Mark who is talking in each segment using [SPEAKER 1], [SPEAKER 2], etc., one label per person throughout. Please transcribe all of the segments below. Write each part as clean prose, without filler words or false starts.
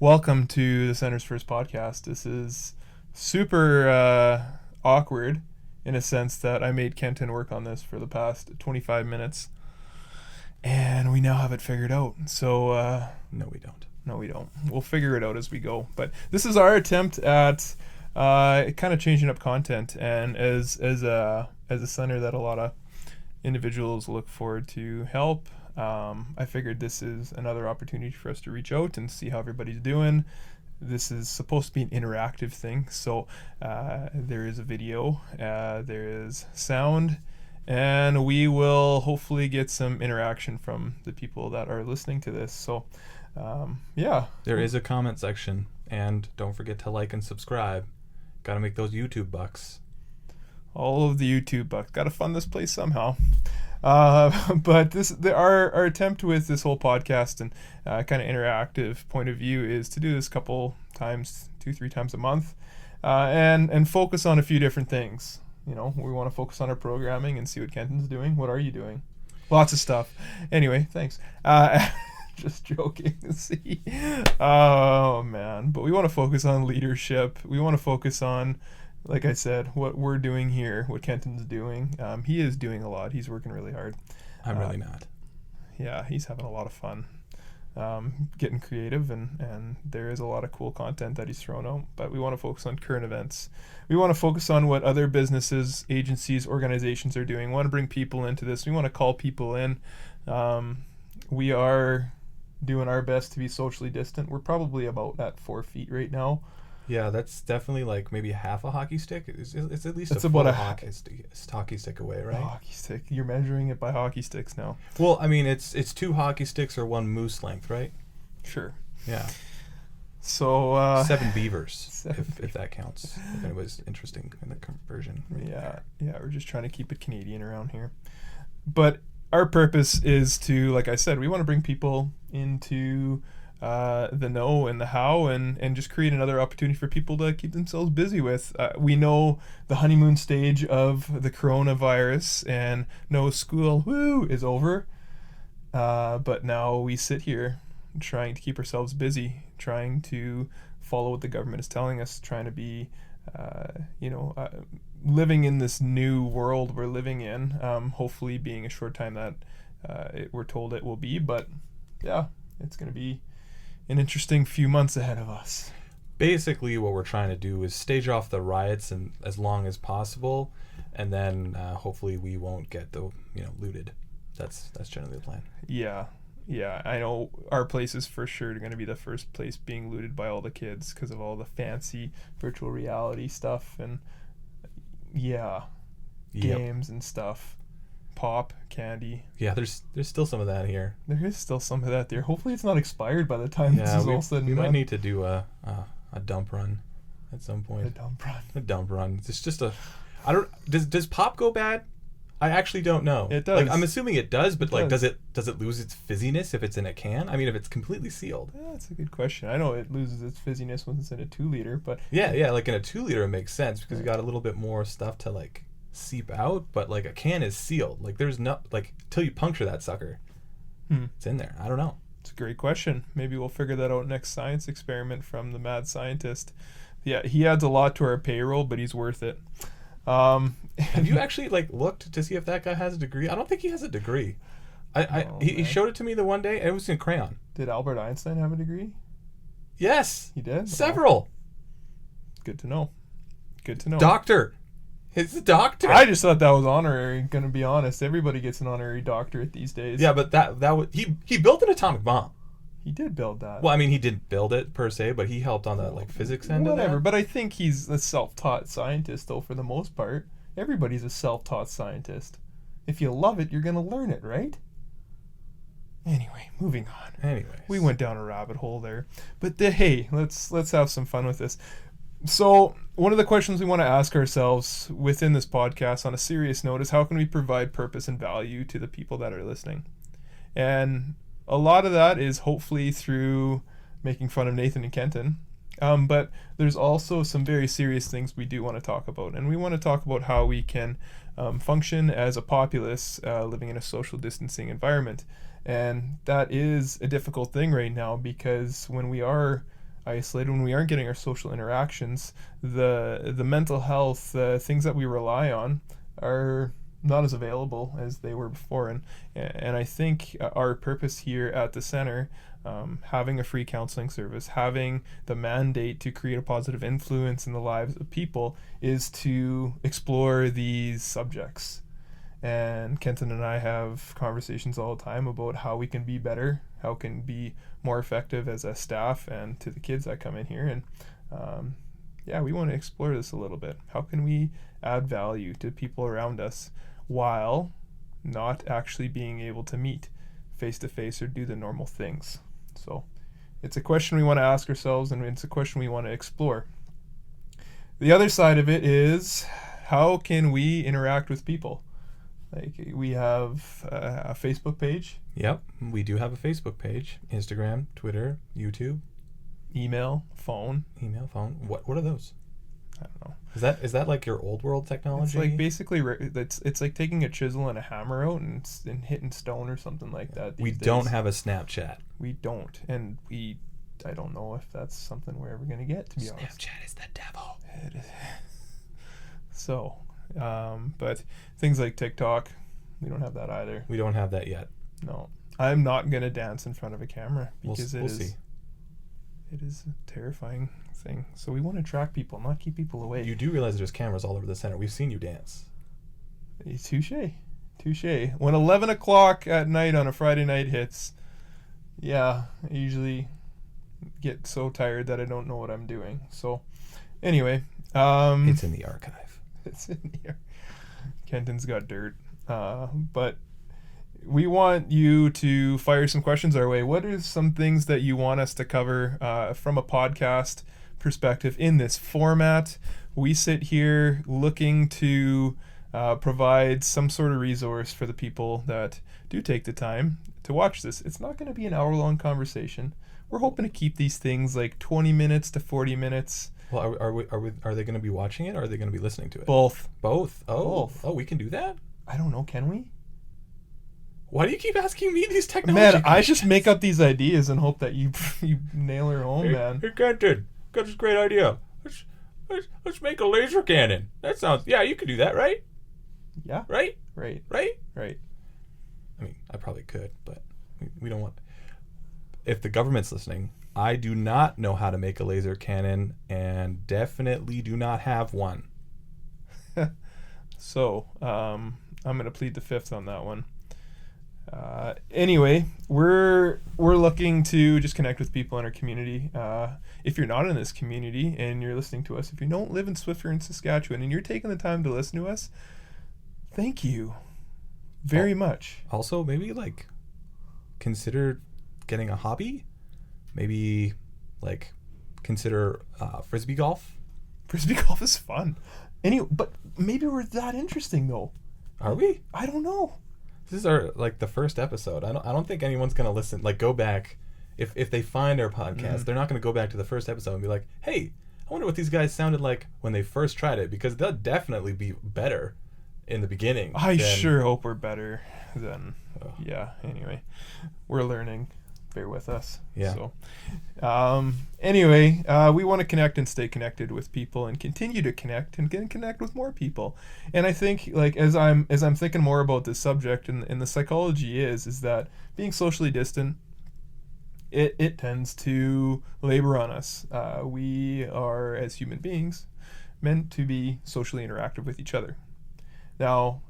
[SPEAKER 1] welcome to the Center's First podcast. This is super awkward in a sense that I made Kenton work on this for the past 25 minutes, and we now have it figured out. So,
[SPEAKER 2] No, we don't.
[SPEAKER 1] no, we don't. We'll figure it out as we go. But this is our attempt at kind of changing up content, and as a center that a lot of individuals look forward to help. I figured this is another opportunity for us to reach out and see how everybody's doing. This is supposed to be an interactive thing, so there is a video, there is sound, and we will hopefully get some interaction from the people that are listening to this. So, yeah.
[SPEAKER 2] There is a comment section, and don't forget to like and subscribe. Got to make those YouTube bucks.
[SPEAKER 1] All of the YouTube bucks. Got to fund this place somehow. But our attempt with this whole podcast and kind of interactive point of view is to do this couple times, 2-3 times a month, and focus on a few different things. You know, we want to focus on our programming and see what Kenton's doing. What are you doing? Lots of stuff. Anyway, thanks. Just joking. See, oh man, but we want to focus on leadership. We want to focus on, like I said, what we're doing here, what Kenton's doing. He is doing a lot. He's working really hard.
[SPEAKER 2] I'm really not.
[SPEAKER 1] Yeah, he's having a lot of fun getting creative, and there is a lot of cool content that he's thrown out. But we want to focus on current events. We want to focus on what other businesses, agencies, organizations are doing. We want to bring people into this. We want to call people in. We are doing our best to be socially distant. We're probably about at 4 feet right now.
[SPEAKER 2] Yeah, that's definitely like maybe half a hockey stick. It's at least
[SPEAKER 1] It's
[SPEAKER 2] a
[SPEAKER 1] about
[SPEAKER 2] full
[SPEAKER 1] a
[SPEAKER 2] hockey stick away, right?
[SPEAKER 1] Hockey stick. You're measuring it by hockey sticks now.
[SPEAKER 2] Well, I mean, it's 2 hockey sticks or 1 moose length, right?
[SPEAKER 1] Sure.
[SPEAKER 2] Yeah.
[SPEAKER 1] So
[SPEAKER 2] 7 beavers,
[SPEAKER 1] 7
[SPEAKER 2] if that counts. If it was interesting in the conversion.
[SPEAKER 1] Yeah, we're just trying to keep it Canadian around here. But our purpose is to, like I said, we want to bring people into the know and the how, and just create another opportunity for people to keep themselves busy with. We know the honeymoon stage of the coronavirus, and no school is over. But now we sit here trying to keep ourselves busy, trying to follow what the government is telling us, trying to be, living in this new world we're living in, hopefully being a short time that we're told it will be. But yeah, it's going to be an interesting few months ahead of us.
[SPEAKER 2] Basically, what we're trying to do is stage off the riots and as long as possible, and then hopefully we won't get looted. That's generally the plan.
[SPEAKER 1] Yeah, I know our place is for sure going to be the first place being looted by all the kids because of all the fancy virtual reality stuff and games and stuff. Pop, candy.
[SPEAKER 2] Yeah, there's still some of that here.
[SPEAKER 1] There is still some of that there. Hopefully it's not expired by the time this is all said and
[SPEAKER 2] we
[SPEAKER 1] done.
[SPEAKER 2] might need to do a dump run at some point.
[SPEAKER 1] A dump run.
[SPEAKER 2] A dump run. It's just does pop go bad? I actually don't know.
[SPEAKER 1] It does.
[SPEAKER 2] Like, I'm assuming it does, but
[SPEAKER 1] It
[SPEAKER 2] does it lose its fizziness if it's in a can? I mean, if it's completely sealed.
[SPEAKER 1] Yeah, that's a good question. I know it loses its fizziness when it's in a 2-liter, but
[SPEAKER 2] Yeah, like in a 2-liter it makes sense because you got a little bit more stuff to like seep out, but like a can is sealed. Like there's no till you puncture that sucker. It's in there. I don't know.
[SPEAKER 1] it's a great question. Maybe we'll figure that out next science experiment from the mad scientist. Yeah, he adds a lot to our payroll, but he's worth it.
[SPEAKER 2] Have you actually looked to see if that guy has a degree? I don't think he has a degree. He showed it to me the one day and it was in crayon.
[SPEAKER 1] Did Albert Einstein have a degree?
[SPEAKER 2] Yes.
[SPEAKER 1] He did?
[SPEAKER 2] Several.
[SPEAKER 1] Good to know.
[SPEAKER 2] Doctor. He's a doctor.
[SPEAKER 1] I just thought that was honorary, gonna be honest. Everybody gets an honorary doctorate these days.
[SPEAKER 2] Yeah, but that was he built an atomic bomb.
[SPEAKER 1] He did build that.
[SPEAKER 2] Well, I mean, he didn't build it per se, but he helped on the physics end of
[SPEAKER 1] Whatever,
[SPEAKER 2] that.
[SPEAKER 1] but I think he's a self-taught scientist, though, for the most part. Everybody's a self-taught scientist. If you love it, you're gonna learn it, right? Anyway, moving on.
[SPEAKER 2] Anyways.
[SPEAKER 1] We went down a rabbit hole there. But hey, let's have some fun with this. So, one of the questions we want to ask ourselves within this podcast on a serious note is how can we provide purpose and value to the people that are listening? And a lot of that is hopefully through making fun of Nathan and Kenton. But there's also some very serious things we do want to talk about. And we want to talk about how we can function as a populace living in a social distancing environment. And that is a difficult thing right now because when we are isolated, when we aren't getting our social interactions, the mental health, the things that we rely on are not as available as they were before. And I think our purpose here at the center, having a free counseling service, having the mandate to create a positive influence in the lives of people, is to explore these subjects. And Kenton and I have conversations all the time about how we can be better, how can be more effective as a staff and to the kids that come in here. And we want to explore this a little bit. How can we add value to people around us while not actually being able to meet face to face or do the normal things? So it's a question we want to ask ourselves, and it's a question we want to explore. The other side of it is, how can we interact with people? Like, we have a Facebook page.
[SPEAKER 2] Yep, we do have a Facebook page. Instagram, Twitter, YouTube.
[SPEAKER 1] Email, phone.
[SPEAKER 2] What are those?
[SPEAKER 1] I don't know.
[SPEAKER 2] Is that like your old world technology?
[SPEAKER 1] It's like basically it's like taking a chisel and a hammer out and hitting stone or something like that.
[SPEAKER 2] We don't have a Snapchat.
[SPEAKER 1] We don't, and I don't know if that's something we're ever gonna get, to be honest.
[SPEAKER 2] Snapchat is the devil.
[SPEAKER 1] It is. So, but things like TikTok, we don't have that either.
[SPEAKER 2] We don't have that yet.
[SPEAKER 1] No, I'm not gonna dance in front of a camera because
[SPEAKER 2] we'll see.
[SPEAKER 1] It is a terrifying thing. So we want to attract people, not keep people away.
[SPEAKER 2] You do realize there's cameras all over the center. We've seen you dance.
[SPEAKER 1] Touche. When 11 o'clock at night on a Friday night hits, I usually get so tired that I don't know what I'm doing. So anyway.
[SPEAKER 2] It's in the archive.
[SPEAKER 1] It's in here. Kenton's got dirt. But we want you to fire some questions our way. What are some things that you want us to cover from a podcast perspective in this format? We sit here looking to provide some sort of resource for the people that do take the time to watch this. It's not going to be an hour-long conversation. We're hoping to keep these things like 20 minutes to 40 minutes.
[SPEAKER 2] Well, are they going to be watching it, or are they going to be listening to it?
[SPEAKER 1] Both.
[SPEAKER 2] Both. Oh.
[SPEAKER 1] Both.
[SPEAKER 2] Oh, we can do that?
[SPEAKER 1] I don't know. Can we?
[SPEAKER 2] Why do you keep asking me these technology questions?
[SPEAKER 1] I just make up these ideas and hope that you nail her home, man.
[SPEAKER 2] Hey, Kenton, got this great idea. Let's make a laser cannon. That sounds... Yeah, you could do that, right?
[SPEAKER 1] Yeah.
[SPEAKER 2] Right?
[SPEAKER 1] Right.
[SPEAKER 2] I mean, I probably could, but we don't want... If the government's listening, I do not know how to make a laser cannon, and definitely do not have one.
[SPEAKER 1] So, I'm going to plead the fifth on that one. Anyway, we're looking to just connect with people in our community. If you're not in this community and you're listening to us, if you don't live in Swiffer in Saskatchewan and you're taking the time to listen to us, thank you very much.
[SPEAKER 2] Also, maybe like consider getting a hobby. Maybe like consider frisbee golf.
[SPEAKER 1] Frisbee golf is fun. But maybe we're that interesting though.
[SPEAKER 2] Are we?
[SPEAKER 1] I don't know.
[SPEAKER 2] This is our the first episode. I don't think anyone's gonna listen. Like, go back if they find our podcast, they're not gonna go back to the first episode and be like, "Hey, I wonder what these guys sounded like when they first tried it," because they'll definitely be better in the beginning.
[SPEAKER 1] I sure hope we're better than. Yeah. Anyway, we're learning. Bear with us.
[SPEAKER 2] Yeah.
[SPEAKER 1] So, anyway, we want to connect and stay connected with people and continue to connect and connect with more people. And I think, like, as I'm thinking more about this subject, and the psychology is that being socially distant, it tends to labor on us. We are, as human beings, meant to be socially interactive with each other. Now,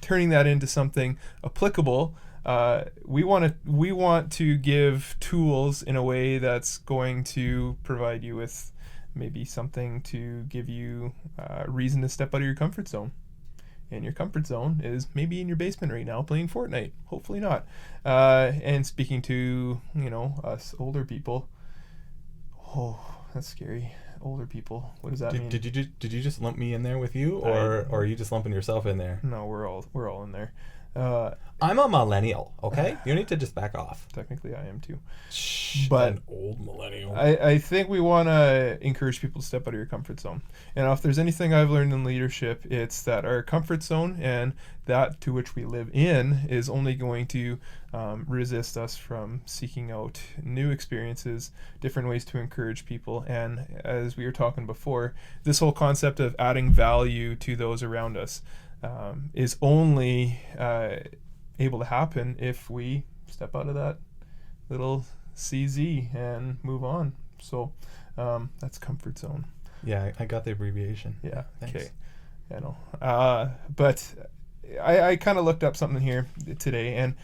[SPEAKER 1] turning that into something applicable. We want to give tools in a way that's going to provide you with maybe something to give you reason to step out of your comfort zone. And your comfort zone is maybe in your basement right now playing Fortnite. Hopefully not. And speaking to, us older people. Oh, that's scary. Older people. What does that mean?
[SPEAKER 2] Did you just lump me in there with you, or are you just lumping yourself in there?
[SPEAKER 1] No, we're all in there.
[SPEAKER 2] I'm a millennial, okay? You need to just back off.
[SPEAKER 1] Technically, I am too.
[SPEAKER 2] Shh,
[SPEAKER 1] But
[SPEAKER 2] an old millennial.
[SPEAKER 1] I think we want to encourage people to step out of your comfort zone. And if there's anything I've learned in leadership, it's that our comfort zone and that to which we live in is only going to resist us from seeking out new experiences, different ways to encourage people. And as we were talking before, this whole concept of adding value to those around us is only able to happen if we step out of that little CZ and move on. So that's comfort zone.
[SPEAKER 2] Yeah, I got the abbreviation.
[SPEAKER 1] Yeah.
[SPEAKER 2] Thanks.
[SPEAKER 1] Okay. I know. But I kind of looked up something here today, and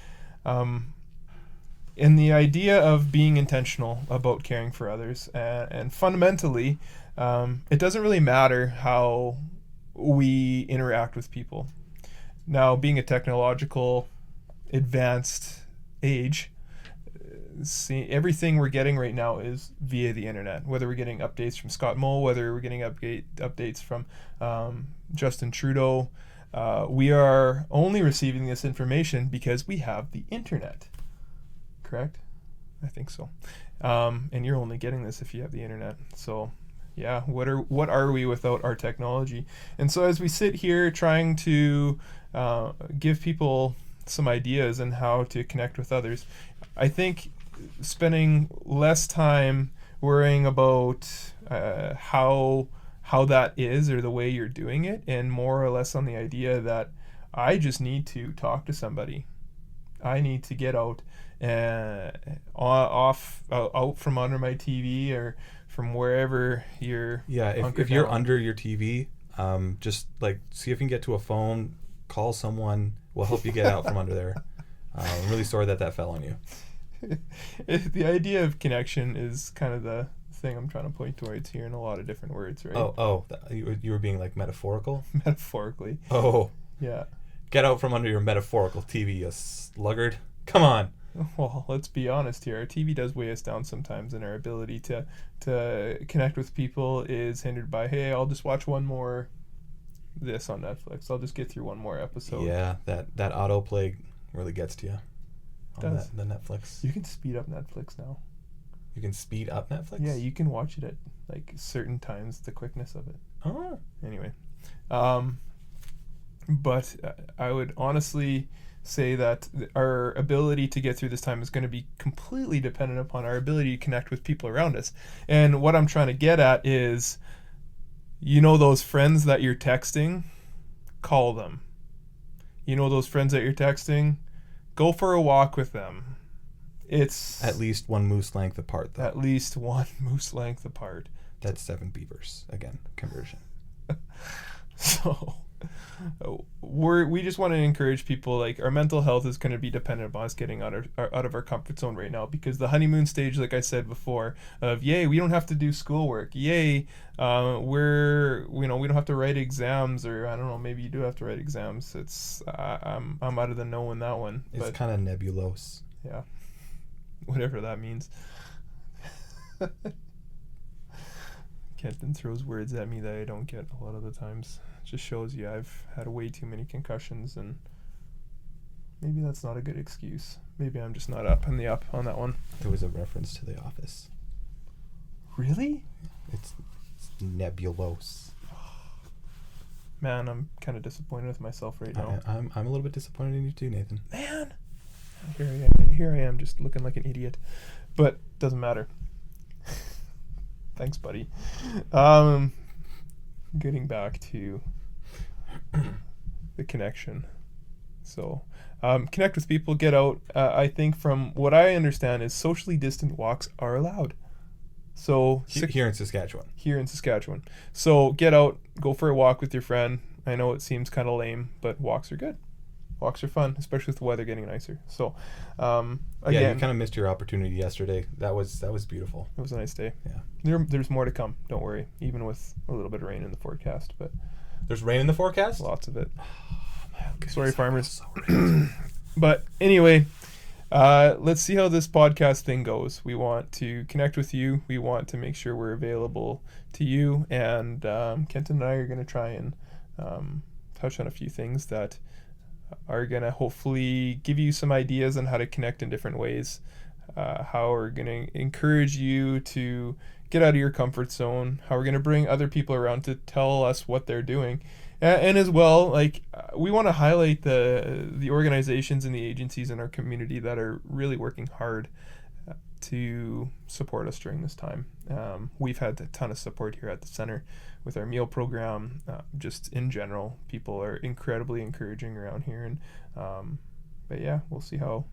[SPEAKER 1] in the idea of being intentional about caring for others, and fundamentally, it doesn't really matter how we interact with people. Now, being a technological advanced age, see, everything we're getting right now is via the internet. Whether we're getting updates from Scott Moe, whether we're getting updates from Justin Trudeau, we are only receiving this information because we have the internet. Correct? I think so. And you're only getting this if you have the internet. So, yeah, what are we without our technology? And so as we sit here trying to give people some ideas on how to connect with others, I think spending less time worrying about how that is or the way you're doing it, and more or less on the idea that I just need to talk to somebody. I need to get out out from under my TV or from wherever you're.
[SPEAKER 2] Yeah, if you're under your TV, just like see if you can get to a phone, call someone. We'll help you get out from under there. I'm really sorry that fell on you.
[SPEAKER 1] The idea of connection is kind of the thing I'm trying to point towards here in a lot of different words, right?
[SPEAKER 2] You were being like metaphorical?
[SPEAKER 1] Metaphorically.
[SPEAKER 2] Oh.
[SPEAKER 1] Yeah.
[SPEAKER 2] Get out from under your metaphorical TV, you sluggard. Come on.
[SPEAKER 1] Well, let's be honest here. Our TV does weigh us down sometimes, and our ability to connect with people is hindered by, hey, I'll just watch one more this on Netflix. I'll just get through one more episode.
[SPEAKER 2] Yeah, that autoplay really gets to you.
[SPEAKER 1] Does.
[SPEAKER 2] The Netflix.
[SPEAKER 1] You can speed up Netflix now.
[SPEAKER 2] You can speed up Netflix?
[SPEAKER 1] Yeah, you can watch it at like certain times, the quickness of it.
[SPEAKER 2] Oh.
[SPEAKER 1] Anyway. But I would honestly say that our ability to get through this time is going to be completely dependent upon our ability to connect with people around us. And what I'm trying to get at is, you know, those friends that you're texting, call them. You know those friends that you're texting, go for a walk with them. It's
[SPEAKER 2] at least one moose length apart, though.
[SPEAKER 1] At least one moose length apart.
[SPEAKER 2] That's 7 beavers. Again, conversion.
[SPEAKER 1] So we just want to encourage people, like, our mental health is going to be dependent upon us getting out of our comfort zone right now, because the honeymoon stage, like I said before, of yay, we don't have to do schoolwork, yay, we don't have to write exams, or I don't know, maybe you do have to write exams. It's I'm out of the know in that one.
[SPEAKER 2] It's kind of nebulous.
[SPEAKER 1] Yeah, whatever that means. Kenton throws words at me that I don't get a lot of the times. It just shows you I've had way too many concussions, and maybe that's not a good excuse. Maybe I'm just not up on that one.
[SPEAKER 2] It was a reference to The Office.
[SPEAKER 1] Really?
[SPEAKER 2] It's nebulous.
[SPEAKER 1] Man, I'm kind of disappointed with myself right now.
[SPEAKER 2] I'm a little bit disappointed in you too, Nathan.
[SPEAKER 1] Man, here I am just looking like an idiot, but doesn't matter. Thanks, buddy. Getting back to the connection. So, connect with people, get out. I think from what I understand is socially distant walks are allowed. So
[SPEAKER 2] here in Saskatchewan.
[SPEAKER 1] Here in Saskatchewan. So get out, go for a walk with your friend. I know it seems kind of lame, but walks are good. Walks are fun, especially with the weather getting nicer. So, again,
[SPEAKER 2] yeah, you kind of missed your opportunity yesterday. That was beautiful.
[SPEAKER 1] It was a nice day.
[SPEAKER 2] Yeah.
[SPEAKER 1] There's more to come. Don't worry. Even with a little bit of rain in the forecast, but
[SPEAKER 2] there's rain in the forecast.
[SPEAKER 1] Lots of it.
[SPEAKER 2] Oh, man,
[SPEAKER 1] sorry, farmers. But anyway, let's see how this podcast thing goes. We want to connect with you. We want to make sure we're available to you. And Kenton and I are going to try and touch on a few things that are going to hopefully give you some ideas on how to connect in different ways, how we're going to encourage you to get out of your comfort zone, how we're going to bring other people around to tell us what they're doing. And as well, like, we want to highlight the organizations and the agencies in our community that are really working hard to support us during this time. We've had a ton of support here at the center with our meal program. Just in general, people are incredibly encouraging around here, and but yeah, we'll see how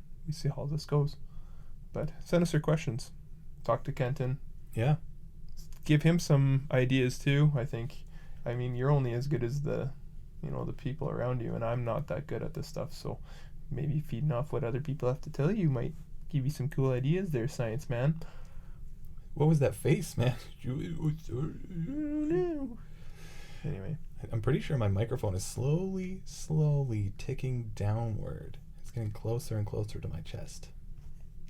[SPEAKER 1] this goes. But send us your questions, talk to Kenton,
[SPEAKER 2] Yeah.
[SPEAKER 1] give him some ideas too. I mean, you're only as good as the people around you, and I'm not that good at this stuff, so maybe feeding off what other people have to tell you might give you some cool ideas there, science man.
[SPEAKER 2] What was that face, man?
[SPEAKER 1] Anyway,
[SPEAKER 2] I'm pretty sure my microphone is slowly ticking downward. It's getting closer and closer to my chest.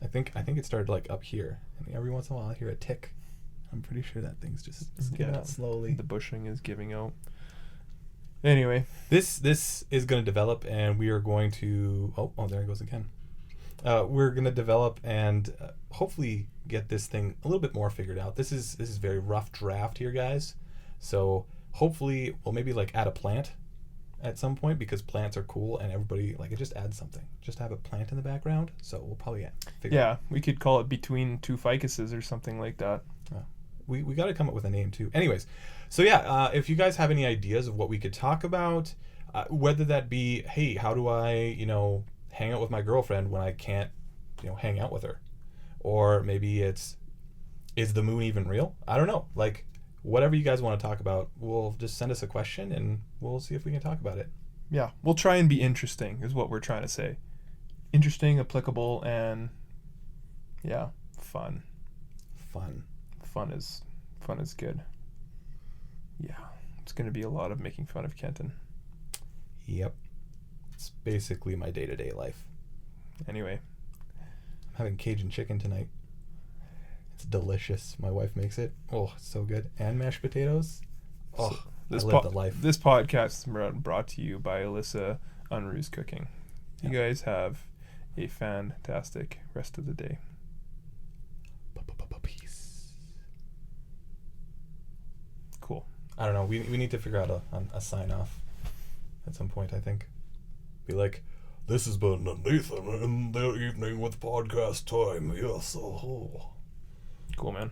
[SPEAKER 2] I think it started like up here, and every once in a while I hear a tick. I'm pretty sure that thing's just skipping out slowly.
[SPEAKER 1] The bushing is giving out. Anyway,
[SPEAKER 2] this is going to develop, and we are going to. Oh, there it goes again. We're going to develop and hopefully get this thing a little bit more figured out. This is very rough draft here, guys. So hopefully we'll maybe like add a plant at some point, because plants are cool and everybody like it just adds something. Just have a plant in the background. So we'll probably figure it out.
[SPEAKER 1] We could call it Between Two Ficuses or something like that.
[SPEAKER 2] We got to come up with a name too. Anyways, so yeah, if you guys have any ideas of what we could talk about, whether that be, hey, how do I, hang out with my girlfriend when I can't, hang out with her, or maybe is the moon even real? I don't know. Like, whatever you guys want to talk about, we'll just send us a question and we'll see if we can talk about it.
[SPEAKER 1] Yeah, we'll try and be interesting, is what we're trying to say. Interesting, applicable, and yeah, fun. Fun is good. Yeah, it's going to be a lot of making fun of Kenton.
[SPEAKER 2] Yep. It's basically my day-to-day life.
[SPEAKER 1] Anyway.
[SPEAKER 2] I'm having Cajun chicken tonight. It's delicious. My wife makes it. Oh, it's so good. And mashed potatoes. Oh, I live the life.
[SPEAKER 1] This podcast is brought to you by Alyssa Unruh's Cooking. You guys have a fantastic rest of the day.
[SPEAKER 2] Peace.
[SPEAKER 1] Cool.
[SPEAKER 2] I don't know. We need to figure out a sign-off at some point, I think. Be like, this has been Nathan in the evening with podcast time. Yes. Oh.
[SPEAKER 1] Cool, man.